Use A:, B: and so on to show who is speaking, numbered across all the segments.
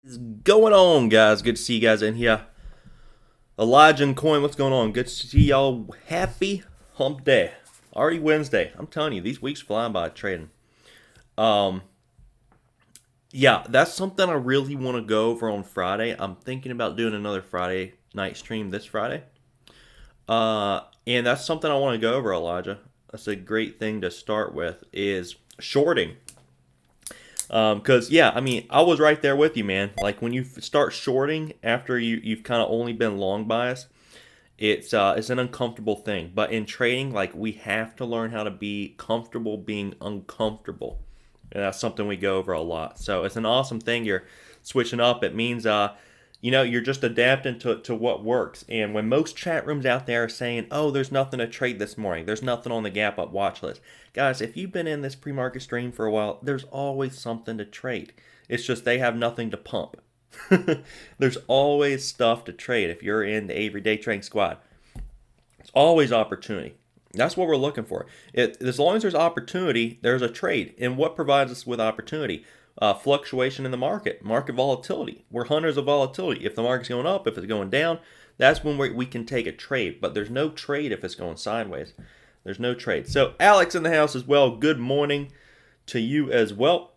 A: What's going on, guys? Good to see you guys in here. Elijah and Coin, what's going on? Good to see y'all. Happy hump day. Already Wednesday. I'm telling you, these weeks flying by trading. Um, yeah, that's something I really want to go over on Friday. I'm thinking about doing another Friday night stream this Friday. And that's something I want to go over, Elijah. That's a great thing to start with is shorting. Because yeah, I mean, I was right there with you, man. Like when you start shorting after you've kind of only been long biased, it's an uncomfortable thing. But in trading, like we have to learn how to be comfortable being uncomfortable, and that's something we go over a lot. So it's an awesome thing. You're switching up. It means you're just adapting to what works. And when most chat rooms out there are saying, oh, there's nothing to trade this morning, there's nothing on the gap up watch list. Guys, if you've been in this pre-market stream for a while, there's always something to trade. It's just they have nothing to pump. There's always stuff to trade if you're in the Avery Day Trading Squad. It's always opportunity. That's what we're looking for. As long as there's opportunity, there's a trade. And what provides us with opportunity? Fluctuation in the market volatility. We're hunters of volatility. If the market's going up, if it's going down, that's when we can take a trade. But there's no trade if it's going sideways. There's no trade. So Alex in the house as well. Good morning to you as well.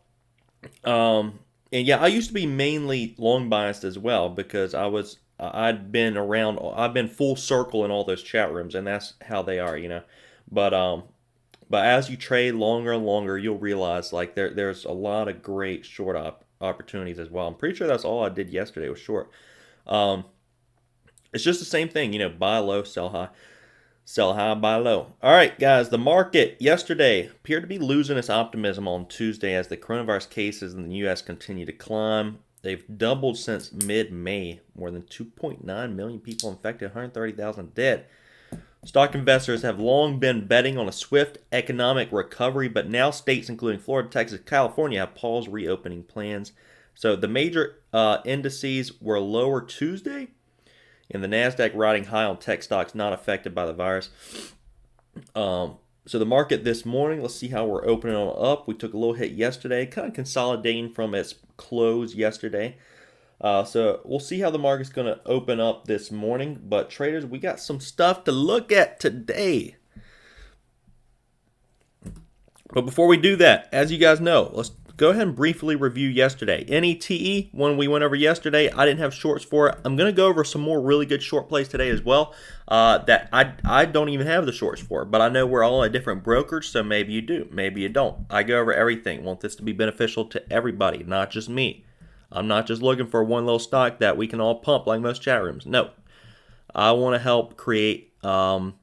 A: And yeah, I used to be mainly long biased as well because I'd been full circle in all those chat rooms, and that's how they are, you know. But as you trade longer and longer, you'll realize like there's a lot of great short opportunities as well. I'm pretty sure that's all I did yesterday was short. It's just the same thing, you know, buy low, sell high, buy low. All right, guys, the market yesterday appeared to be losing its optimism on Tuesday as the coronavirus cases in the U.S. continue to climb. They've doubled since mid-May, more than 2.9 million people infected, 130,000 dead. Stock investors have long been betting on a swift economic recovery, but now states including Florida, Texas, California have paused reopening plans. So the major indices were lower Tuesday, and the NASDAQ riding high on tech stocks not affected by the virus. So the market this morning, let's see how we're opening on up. We took a little hit yesterday, kind of consolidating from its close yesterday. So we'll see how the market's going to open up this morning. But traders, we got some stuff to look at today. But before we do that, as you guys know, let's go ahead and briefly review yesterday. NETE, one we went over yesterday, I didn't have shorts for it. I'm going to go over some more really good short plays today as well that I don't even have the shorts for. But I know we're all at different brokers, so maybe you do, maybe you don't. I go over everything. Want this to be beneficial to everybody, not just me. I'm not just looking for one little stock that we can all pump like most chat rooms. No. I want to help create, to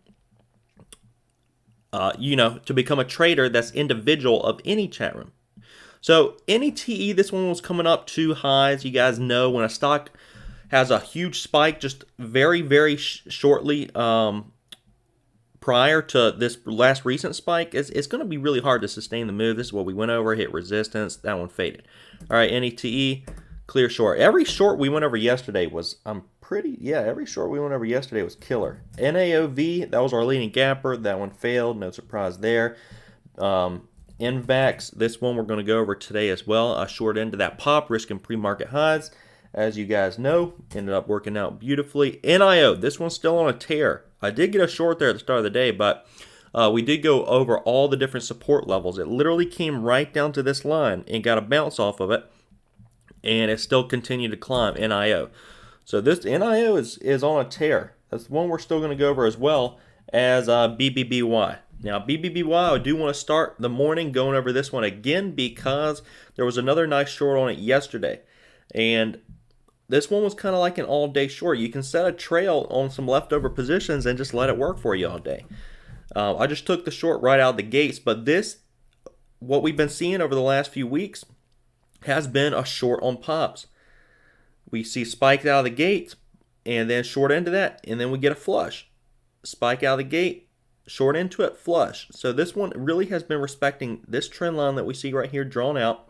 A: become a trader that's individual of any chat room. So NETE, this one was coming up to highs. You guys know when a stock has a huge spike just very, very shortly prior to this last recent spike, it's going to be really hard to sustain the move. This is what we went over, hit resistance. That one faded. All right, NETE, clear short. Every short we went over yesterday was, every short we went over yesterday was killer. NAOV, that was our leading gapper. That one failed. No surprise there. NVAX, this one we're going to go over today as well. A short into that pop, risking pre-market highs. As you guys know, ended up working out beautifully. NIO, this one's still on a tear. I did get a short there at the start of the day, but we did go over all the different support levels. It literally came right down to this line and got a bounce off of it, and it still continued to climb, NIO. So this NIO is on a tear. That's one we're still going to go over as well as BBBY. Now, BBBY, I do want to start the morning going over this one again because there was another nice short on it yesterday. And this one was kind of like an all-day short. You can set a trail on some leftover positions and just let it work for you all day. I just took the short right out of the gates, but what we've been seeing over the last few weeks has been a short on pops. We see spikes out of the gate and then short into that, and then we get a flush. Spike out of the gate, short into it, flush. So this one really has been respecting this trend line that we see right here drawn out.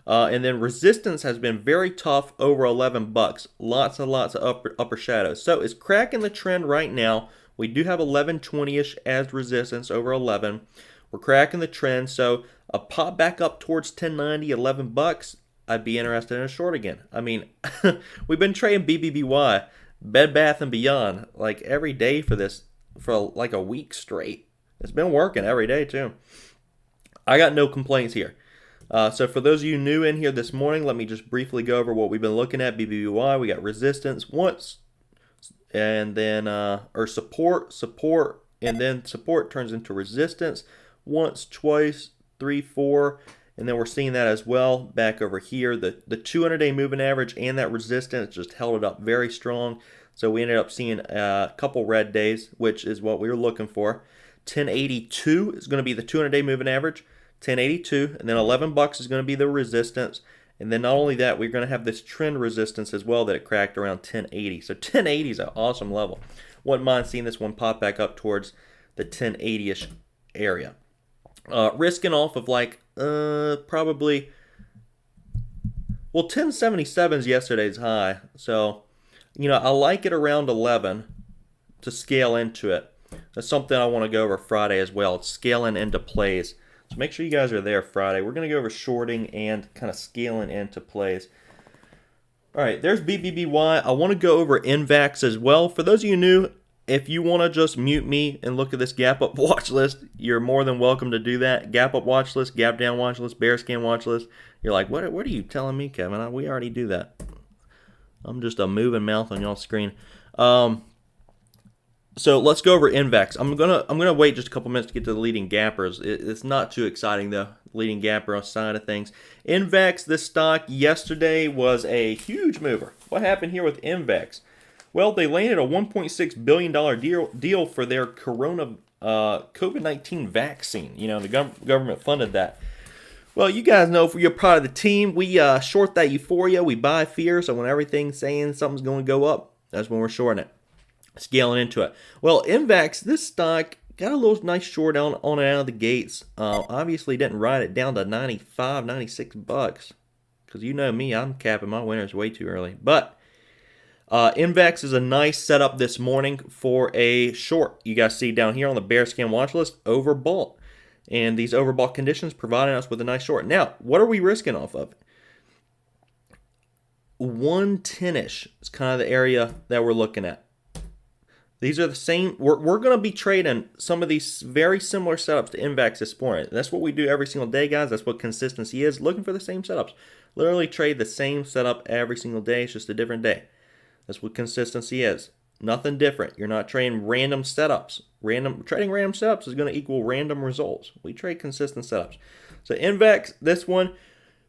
A: And then resistance has been very tough over 11 bucks. Lots and lots of upper shadows. So it's cracking the trend right now. We do have 1120-ish as resistance over 11. We're cracking the trend. So a pop back up towards 1090, 11 bucks. I'd be interested in a short again. I mean, we've been trading BBBY, Bed Bath & Beyond, like every day for like a week straight. It's been working every day too. I got no complaints here. So for those of you new in here this morning, let me just briefly go over what we've been looking at. BBBY, we got resistance once, and then or support, and then support turns into resistance once, twice, 3, 4, and then we're seeing that as well back over here. The 200-day moving average and that resistance just held it up very strong. So we ended up seeing a couple red days, which is what we were looking for. 1082 is going to be the 200-day moving average. 1082, and then $11 is going to be the resistance. And then not only that, we're going to have this trend resistance as well that it cracked around 1080. So 1080 is an awesome level. Wouldn't mind seeing this one pop back up towards the 1080-ish area. Risking off of like probably, well, 1077 is yesterday's high. So, you know, I like it around 11 to scale into it. That's something I want to go over Friday as well. It's scaling into plays. So make sure you guys are there Friday. We're going to go over shorting and kind of scaling into plays. All right, there's BBBY. I want to go over NVAX as well. For those of you new, if you want to just mute me and look at this gap up watch list, you're more than welcome to do that. Gap up watch list, gap down watch list, bear scan watch list. You're like, what are you telling me, Kevin? We already do that. I'm just a moving mouth on y'all's screen. So let's go over NVAX. I'm gonna wait just a couple minutes to get to the leading gappers. It's not too exciting though. Leading gapper side of things. NVAX, this stock yesterday was a huge mover. What happened here with NVAX? Well, they landed a $1.6 billion deal for their COVID-19 vaccine. You know, the government funded that. Well, you guys know if you're part of the team, we short that euphoria. We buy fear. So when everything's saying something's going to go up, that's when we're shorting it. Scaling into it. Well, NVAX, this stock got a little nice short on it out of the gates. Obviously didn't ride it down to 95, 96 bucks. Because you know me, I'm capping my winners way too early. But NVAX is a nice setup this morning for a short. You guys see down here on the bear scan watch list, overbought. And these overbought conditions providing us with a nice short. Now, what are we risking off of? 110-ish is kind of the area that we're looking at. These are the same. We're going to be trading some of these very similar setups to NVAX this morning. That's what we do every single day, guys. That's what consistency is. Looking for the same setups. Literally trade the same setup every single day. It's just a different day. That's what consistency is. Nothing different. You're not trading random setups. Trading random setups is going to equal random results. We trade consistent setups. So NVAX, this one,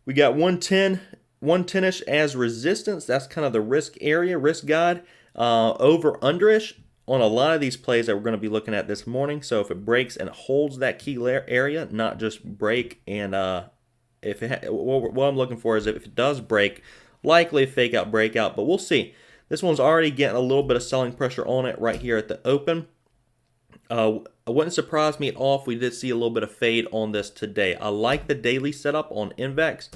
A: we got 110, 110-ish as resistance. That's kind of the risk area, risk guide. Over under-ish on a lot of these plays that we're going to be looking at this morning. So if it breaks and holds that key area, not just break, and what I'm looking for is if it does break, likely a fake out breakout, but we'll see. This one's already getting a little bit of selling pressure on it right here at the open. It wouldn't surprise me at all if we did see a little bit of fade on this today. I like the daily setup on NVAX.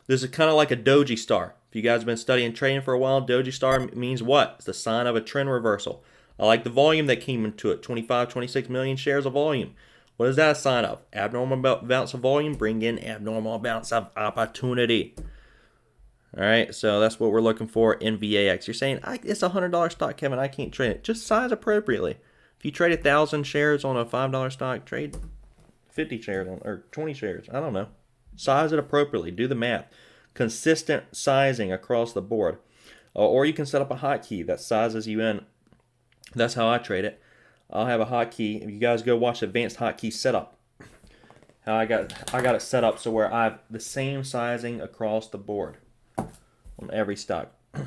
A: This is kind of like a doji star. If you guys have been studying trading for a while, doji star means what? It's the sign of a trend reversal. I like the volume that came into it, 25, 26 million shares of volume. What is that a sign of? Abnormal bounce of volume, bring in abnormal bounce of opportunity. All right, so that's what we're looking for in VAX. You're saying, it's a $100 stock, Kevin, I can't trade it. Just size appropriately. If you trade 1,000 shares on a $5 stock, trade 50 shares or 20 shares. I don't know. Size it appropriately. Do the math. Consistent sizing across the board. Or you can set up a hotkey that sizes you in. That's how I trade it. I'll have a hotkey. If you guys go watch advanced hotkey setup, how I got it set up so where I have the same sizing across the board on every stock. All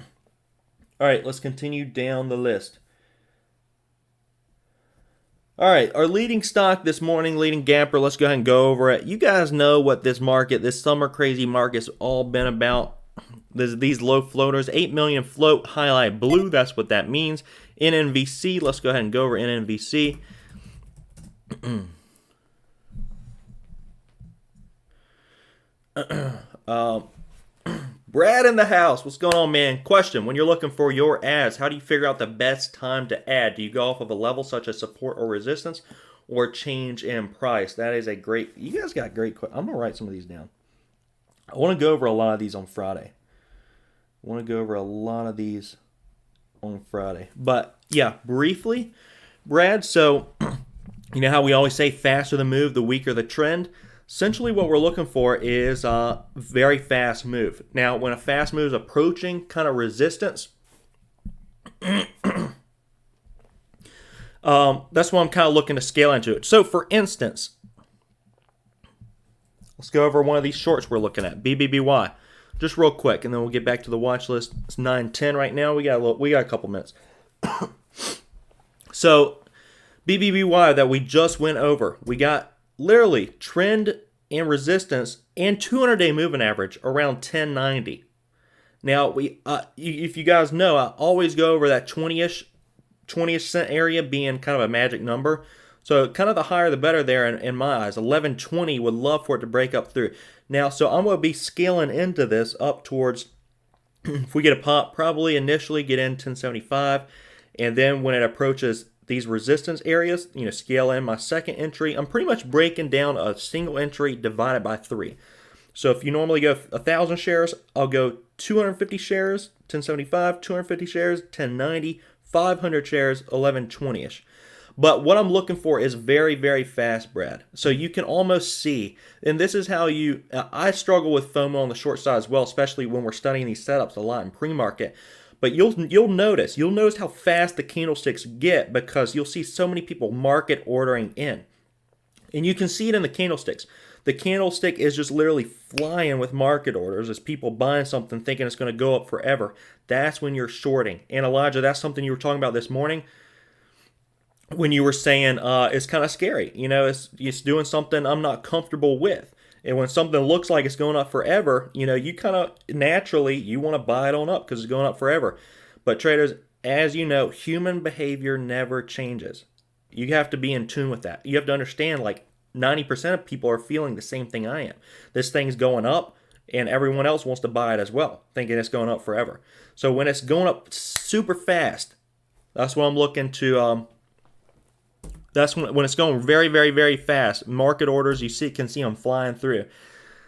A: right, let's continue down the list. All right, our leading stock this morning, leading gapper, let's go ahead and go over it. You guys know what this market, this summer crazy market's all been about. There's these low floaters, 8 million float, highlight blue, that's what that means. NNVC, let's go ahead and go over NNVC. Brad in the house, what's going on, man? Question, when you're looking for your ads, how do you figure out the best time to add? Do you go off of a level such as support or resistance or change in price? That is a great, you guys got great questions. I'm going to write some of these down. I want to go over a lot of these on Friday. But yeah, briefly, Brad, so you know how we always say faster the move, the weaker the trend? Essentially, what we're looking for is a very fast move. Now, when a fast move is approaching kind of resistance, that's what I'm kind of looking to scale into it. So, for instance, let's go over one of these shorts we're looking at, BBBY. Just real quick, and then we'll get back to the watch list. It's 9:10 right now. We got a couple minutes. So, BBBY that we just went over, we got literally trend and resistance and 200-day moving average around 1090. Now, if you guys know, I always go over that 20-ish cent area being kind of a magic number. So kind of the higher the better there in my eyes. 1120 would love for it to break up through. Now, so I'm going to be scaling into this up towards, if we get a pop, probably initially get in 1075. And then when it approaches these resistance areas, scale in my second entry. I'm pretty much breaking down a single entry divided by 3. So if you normally go 1,000 shares, I'll go 250 shares, 1075, 250 shares, 1090, 500 shares, 1120-ish. But what I'm looking for is very, very fast, Brad. So you can almost see, and this is how I struggle with FOMO on the short side as well, especially when we're studying these setups a lot in pre-market. But you'll notice how fast the candlesticks get because you'll see so many people market ordering in. And you can see it in the candlesticks. The candlestick is just literally flying with market orders as people buying something thinking it's going to go up forever. That's when you're shorting. And Elijah, that's something you were talking about this morning when you were saying it's kind of scary. It's doing something I'm not comfortable with. And when something looks like it's going up forever, you kind of naturally, you want to buy it on up because it's going up forever. But traders, as you know, human behavior never changes. You have to be in tune with that. You have to understand, like, 90% of people are feeling the same thing I am. This thing's going up, and everyone else wants to buy it as well, thinking it's going up forever. So when it's going up super fast, that's what I'm looking to. That's when it's going very, very, very fast. Market orders, can see them flying through.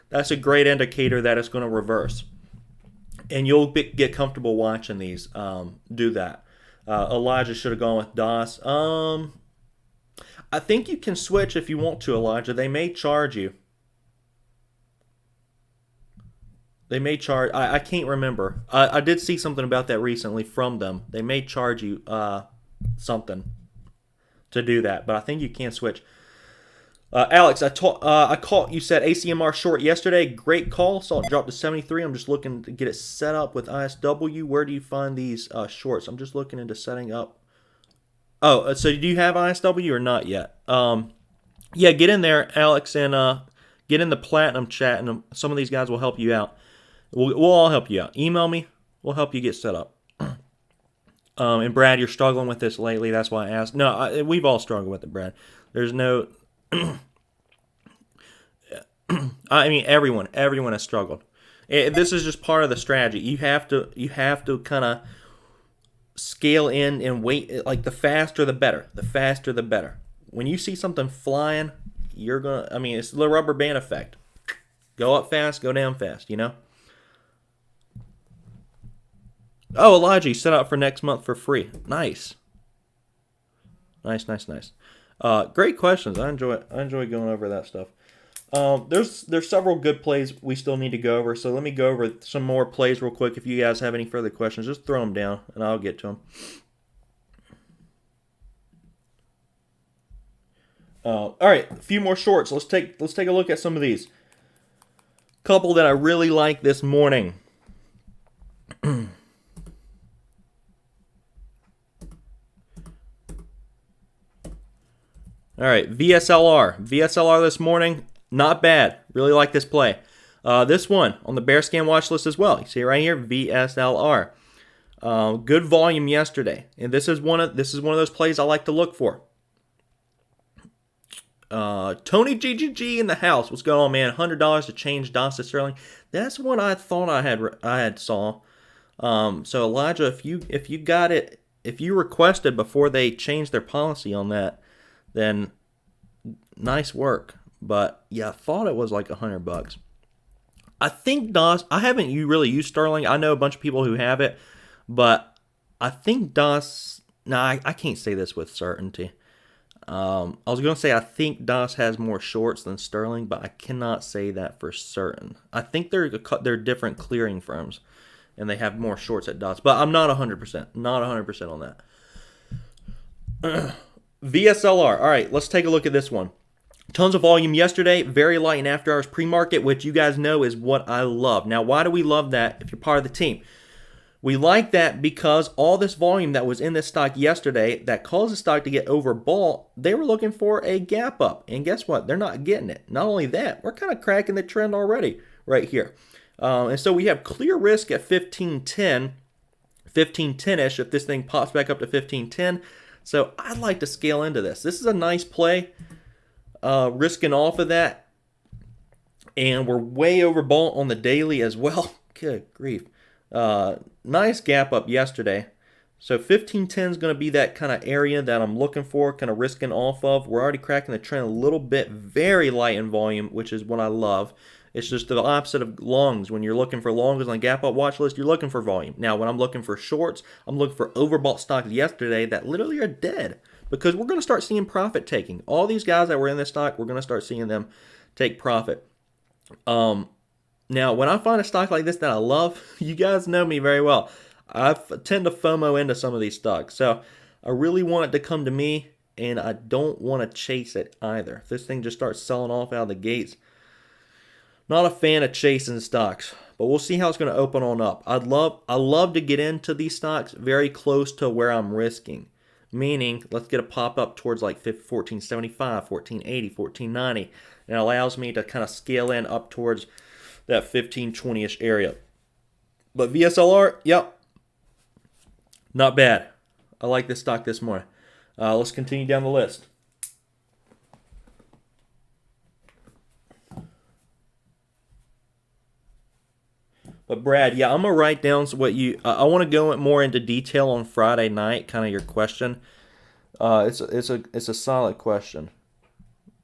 A: That's a great indicator that it's going to reverse. And you'll get comfortable watching these do that. Elijah should have gone with DOS. I think you can switch if you want to, Elijah. They may charge you. I can't remember. I did see something about that recently from them. They may charge you something to do that, but I think you can switch. Alex, I caught you said ACMR short yesterday. Great call. Saw it drop to 73. I'm just looking to get it set up with ISW. Where do you find these shorts? I'm just looking into setting up. Oh, so do you have ISW or not yet? Yeah, get in there, Alex, and get in the Platinum chat, and some of these guys will help you out. We'll all help you out. Email me. We'll help you get set up. And Brad, you're struggling with this lately. That's why I asked. No, we've all struggled with it, Brad. There's no. I mean, everyone has struggled. This is just part of the strategy. You have to kind of scale in and wait. Like the faster the better. The faster the better. When you see something flying, you're gonna. I mean, it's the rubber band effect. Go up fast, go down fast. Oh, Elijah, you set up for next month for free. Nice. Nice. Great questions. I enjoy going over that stuff. There's several good plays we still need to go over, so let me go over some more plays real quick. If you guys have any further questions, just throw them down, and I'll get to them. All right, a few more shorts. Let's take a look at some of these. Couple that I really like this morning. All right, VSLR this morning, not bad. Really like this play. This one on the bear scan watch list as well. You see it right here, VSLR. Good volume yesterday, and this is one of those plays I like to look for. Tony GGG in the house. What's going on, man? $100 to change DOS to sterling. That's what I thought I had saw. So Elijah, if you got it, if you requested before they changed their policy on that, then nice work. But yeah, I thought it was like $100. I think DOS, I haven't really used Sterling. I know a bunch of people who have it, but I think DOS, I can't say this with certainty. I was going to say I think DOS has more shorts than Sterling, but I cannot say that for certain. I think they're different clearing firms, and they have more shorts at DOS, but I'm not 100%. Not 100% on that. VSLR. All right, let's take a look at this one. Tons of volume yesterday, very light in after hours pre-market, which you guys know is what I love. Now, why do we love that if you're part of the team? We like that because all this volume that was in this stock yesterday that caused the stock to get overbought, they were looking for a gap up. And guess what? They're not getting it. Not only that, we're kind of cracking the trend already right here. And so we have clear risk at 1510, 1510-ish if this thing pops back up to 1510. So I'd like to scale into this. This is a nice play. Risking off of that, and we're way overbought on the daily as well. Good grief. Nice gap up yesterday. So 1510 is going to be that kind of area that I'm looking for, kind of risking off of. We're already cracking the trend a little bit, very light in volume, which is what I love. It's just the opposite of longs. When you're looking for longs on the gap up watch list, you're looking for volume. Now, when I'm looking for shorts, I'm looking for overbought stocks yesterday that literally are dead. Because we're going to start seeing profit taking. All these guys that were in this stock, we're going to start seeing them take profit. Now, when I find a stock like this that I love, you guys know me very well. I tend to FOMO into some of these stocks. So I really want it to come to me, and I don't want to chase it either. If this thing just starts selling off out of the gates, not a fan of chasing stocks. But we'll see how it's going to open on up. I love to get into these stocks very close to where I'm risking. Meaning, let's get a pop up towards like 1475, 1480, 1490. And it allows me to kind of scale in up towards that 1520-ish area. But VSLR, yep, not bad. I like this stock this morning. Let's continue down the list. But Brad, yeah, I'm gonna write down what you. I want to go more into detail on Friday night. Kind of your question. It's a solid question.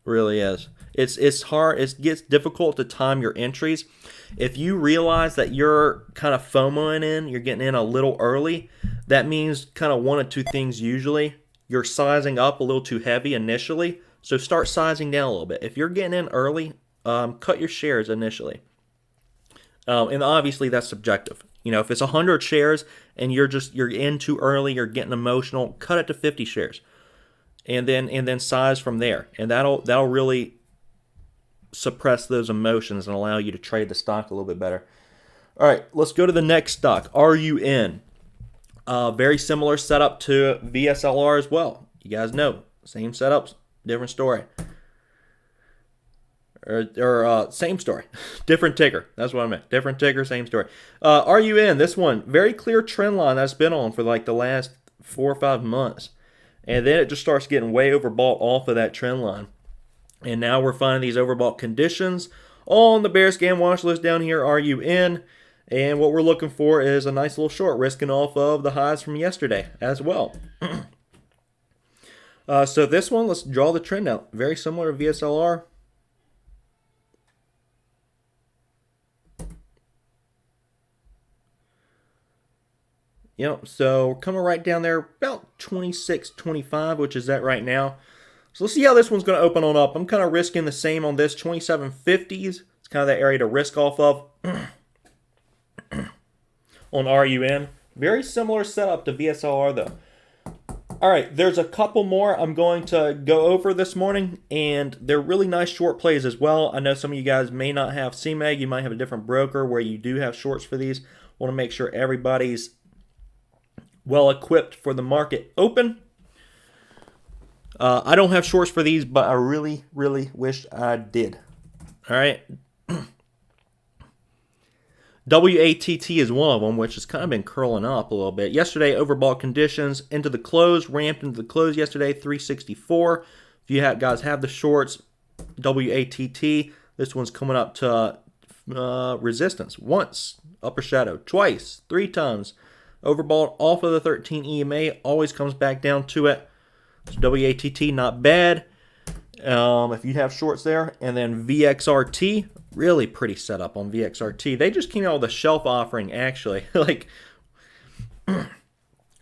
A: Really is. It's hard. It gets difficult to time your entries. If you realize that you're kind of FOMOing in, you're getting in a little early. That means kind of one of two things. Usually, you're sizing up a little too heavy initially. So start sizing down a little bit. If you're getting in early, cut your shares initially. And obviously that's subjective. You know, if it's 100 shares and you're in too early, you're getting emotional, cut it to 50 shares, and then size from there, and that'll really suppress those emotions and allow you to trade the stock a little bit better. All right, let's go to the next stock. RUN, very similar setup to VSLR as well. You guys know, same setups, different story. Or same story, different ticker. That's what I meant. Different ticker, same story. RUN, this one, very clear trend line that's been on for like the last 4 or 5 months. And then it just starts getting way overbought off of that trend line. And now we're finding these overbought conditions on the bear scan watch list down here, RUN. And what we're looking for is a nice little short, risking off of the highs from yesterday as well. So this one, let's draw the trend out. Very similar to VSLR. Yep, so we're coming right down there, about 26.25, which is that right now. So let's see how this one's going to open on up. I'm kind of risking the same on this, 27.50s. It's kind of that area to risk off of on RUN. Very similar setup to VSLR, though. All right, there's a couple more I'm going to go over this morning, and they're really nice short plays as well. I know some of you guys may not have CMEG. You might have a different broker where you do have shorts for these. Want to make sure everybody's well equipped for the market open. I don't have shorts for these, but I really, really wish I did. All right. WATT is one of them, which has kind of been curling up a little bit. Yesterday, overbought conditions into the close, ramped into the close yesterday, 364. If you guys have the shorts, WATT, this one's coming up to resistance once, upper shadow, twice, 3 times. Overbought off of the 13 EMA, always comes back down to it. So WATT, not bad. if you have shorts there. And then VXRT, really pretty setup on VXRT. They just came out with a shelf offering, actually. Like,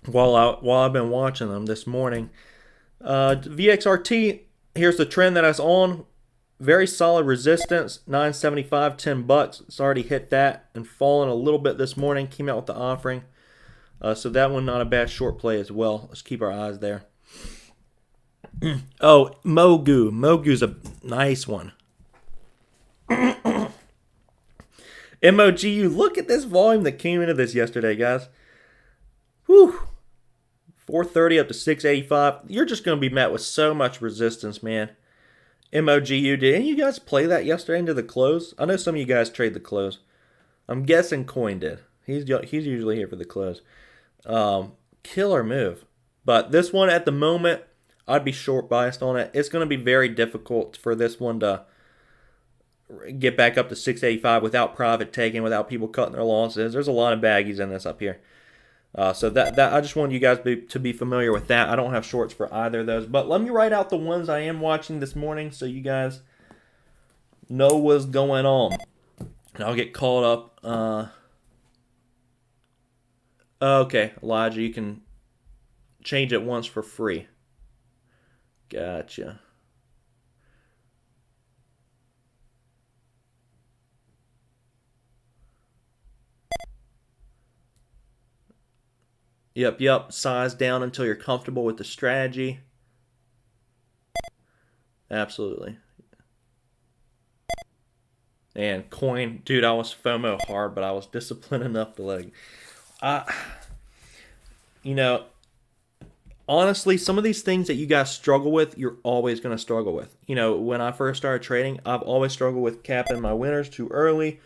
A: while I've been watching them this morning. VXRT, here's the trend that I was on. Very solid resistance, 975, $10. It's already hit that and fallen a little bit this morning. Came out with the offering. So that one not a bad short play as well. Let's keep our eyes there. Oh, Mogu. Mogu's a nice one. MOGU, look at this volume that came into this yesterday, guys. Whew. 430 up to 685. You're just going to be met with so much resistance, man. MOGU, did any of you guys play that yesterday into the close? I know some of you guys trade the close. I'm guessing Coin did. He's usually here for the close. Killer move. But this one at the moment, I'd be short biased on it. It's going to be very difficult for this one to get back up to 685 without profit taking, without people cutting their losses. There's a lot of baggies in this up here. So that I just wanted you guys to be familiar with that. I don't have shorts for either of those. But let me write out the ones I am watching this morning so you guys know what's going on. And I'll get caught up. Okay, Elijah, you can change it once for free. Gotcha. Yep. Size down until you're comfortable with the strategy. Absolutely. And Coin, dude, I was FOMO hard, but I was disciplined enough to let it. Honestly, some of these things that you guys struggle with, you're always going to struggle with. When I first started trading, I've always struggled with capping my winners too early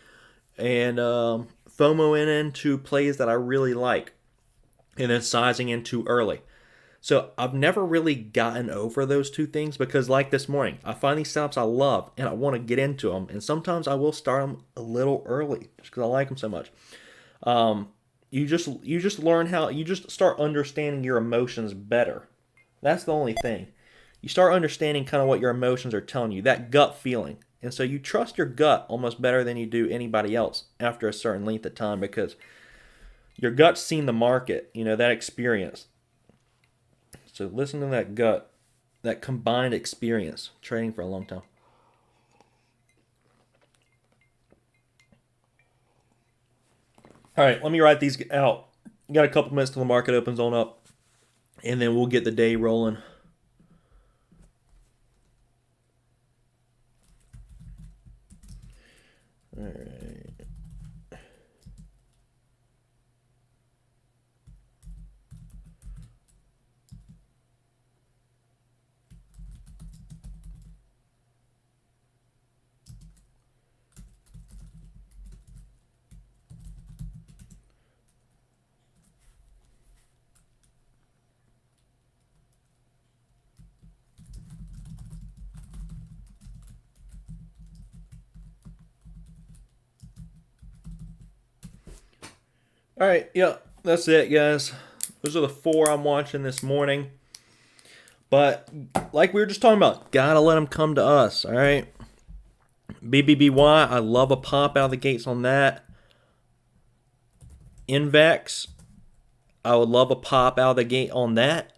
A: and FOMOing into plays that I really like and then sizing in too early. So I've never really gotten over those two things because like this morning, I find these setups I love and I want to get into them. And sometimes I will start them a little early just because I like them so much. You just learn you just start understanding your emotions better. That's the only thing. You start understanding kind of what your emotions are telling you, that gut feeling. And so you trust your gut almost better than you do anybody else after a certain length of time because your gut's seen the market, that experience. So listen to that gut, that combined experience, trading for a long time. All right, let me write these out. Got a couple minutes till the market opens on up, and then we'll get the day rolling. All right. All right, yeah, that's it, guys. Those are the 4 I'm watching this morning. But like we were just talking about, gotta let them come to us, all right? BBBY, I love a pop out of the gates on that. Invex, I would love a pop out of the gate on that.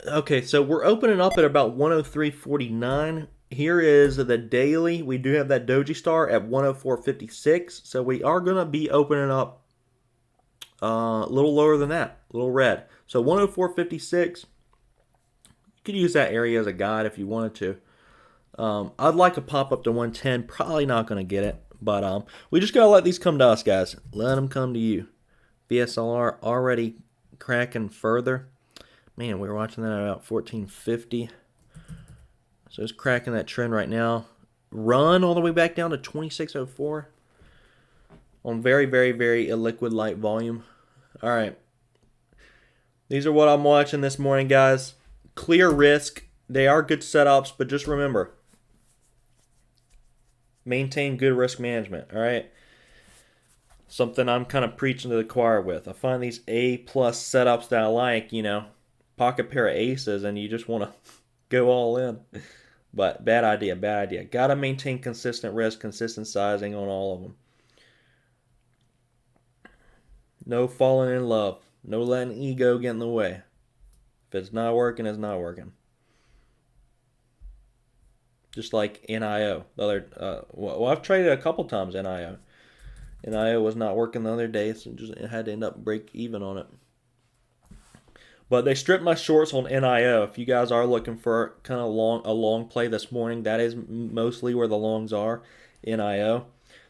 A: Okay, so we're opening up at about 103.49. Here is the daily. We do have that doji star at 104.56. So we are going to be opening up a little lower than that, a little red. So 104.56. You could use that area as a guide if you wanted to. I'd like a pop up to 110. Probably not going to get it. But we just got to let these come to us, guys. Let them come to you. VSLR already cracking further. Man, we were watching that at about 14.50. So it's cracking that trend right now. Run all the way back down to 26.04 on very, very, very illiquid light volume. All right. These are what I'm watching this morning, guys. Clear risk. They are good setups, but just remember, maintain good risk management, all right? Something I'm kind of preaching to the choir with. I find these A+ setups that I like, pocket pair of aces and you just want to go all in. But bad idea, bad idea. Got to maintain consistent risk, consistent sizing on all of them. No falling in love. No letting ego get in the way. If it's not working, it's not working. Just like NIO. Well, I've traded a couple times NIO. NIO was not working the other day, so just had to end up break even on it. But they stripped my shorts on NIO. If you guys are looking for kind of a long play this morning, that is mostly where the longs are, NIO.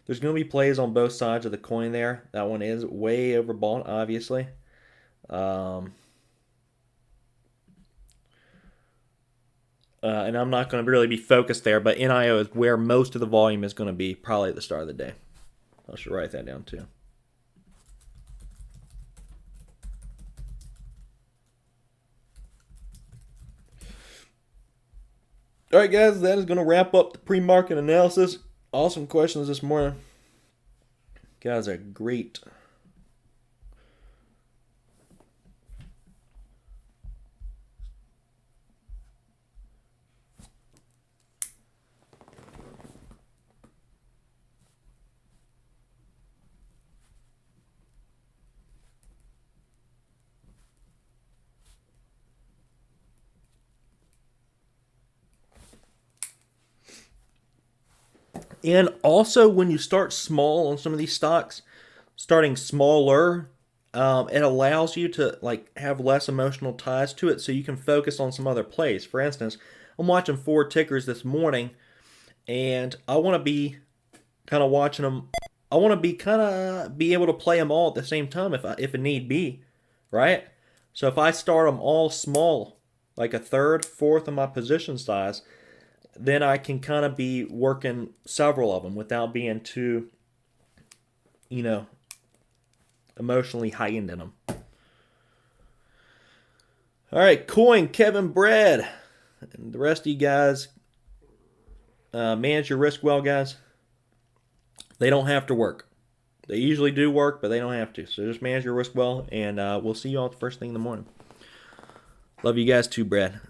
A: There's going to be plays on both sides of the coin there. That one is way overbought, obviously. And I'm not going to really be focused there, but NIO is where most of the volume is going to be, probably at the start of the day. I should write that down too. All right, guys, that is going to wrap up the pre-market analysis. Awesome questions this morning. Guys are great. And also, when you start small on some of these stocks, starting smaller, it allows you to have less emotional ties to it, so you can focus on some other plays. For instance, I'm watching 4 tickers this morning, and I want to be kind of watching them. I want to be able to play them all at the same time if it need be, right? So if I start them all small, like a third, fourth of my position size, then I can kind of be working several of them without being too, emotionally heightened in them. All right, Coin, Kevin, Brad, and the rest of you guys, manage your risk well, guys. They don't have to work. They usually do work, but they don't have to. So just manage your risk well, and we'll see you all first thing in the morning. Love you guys too, Brad.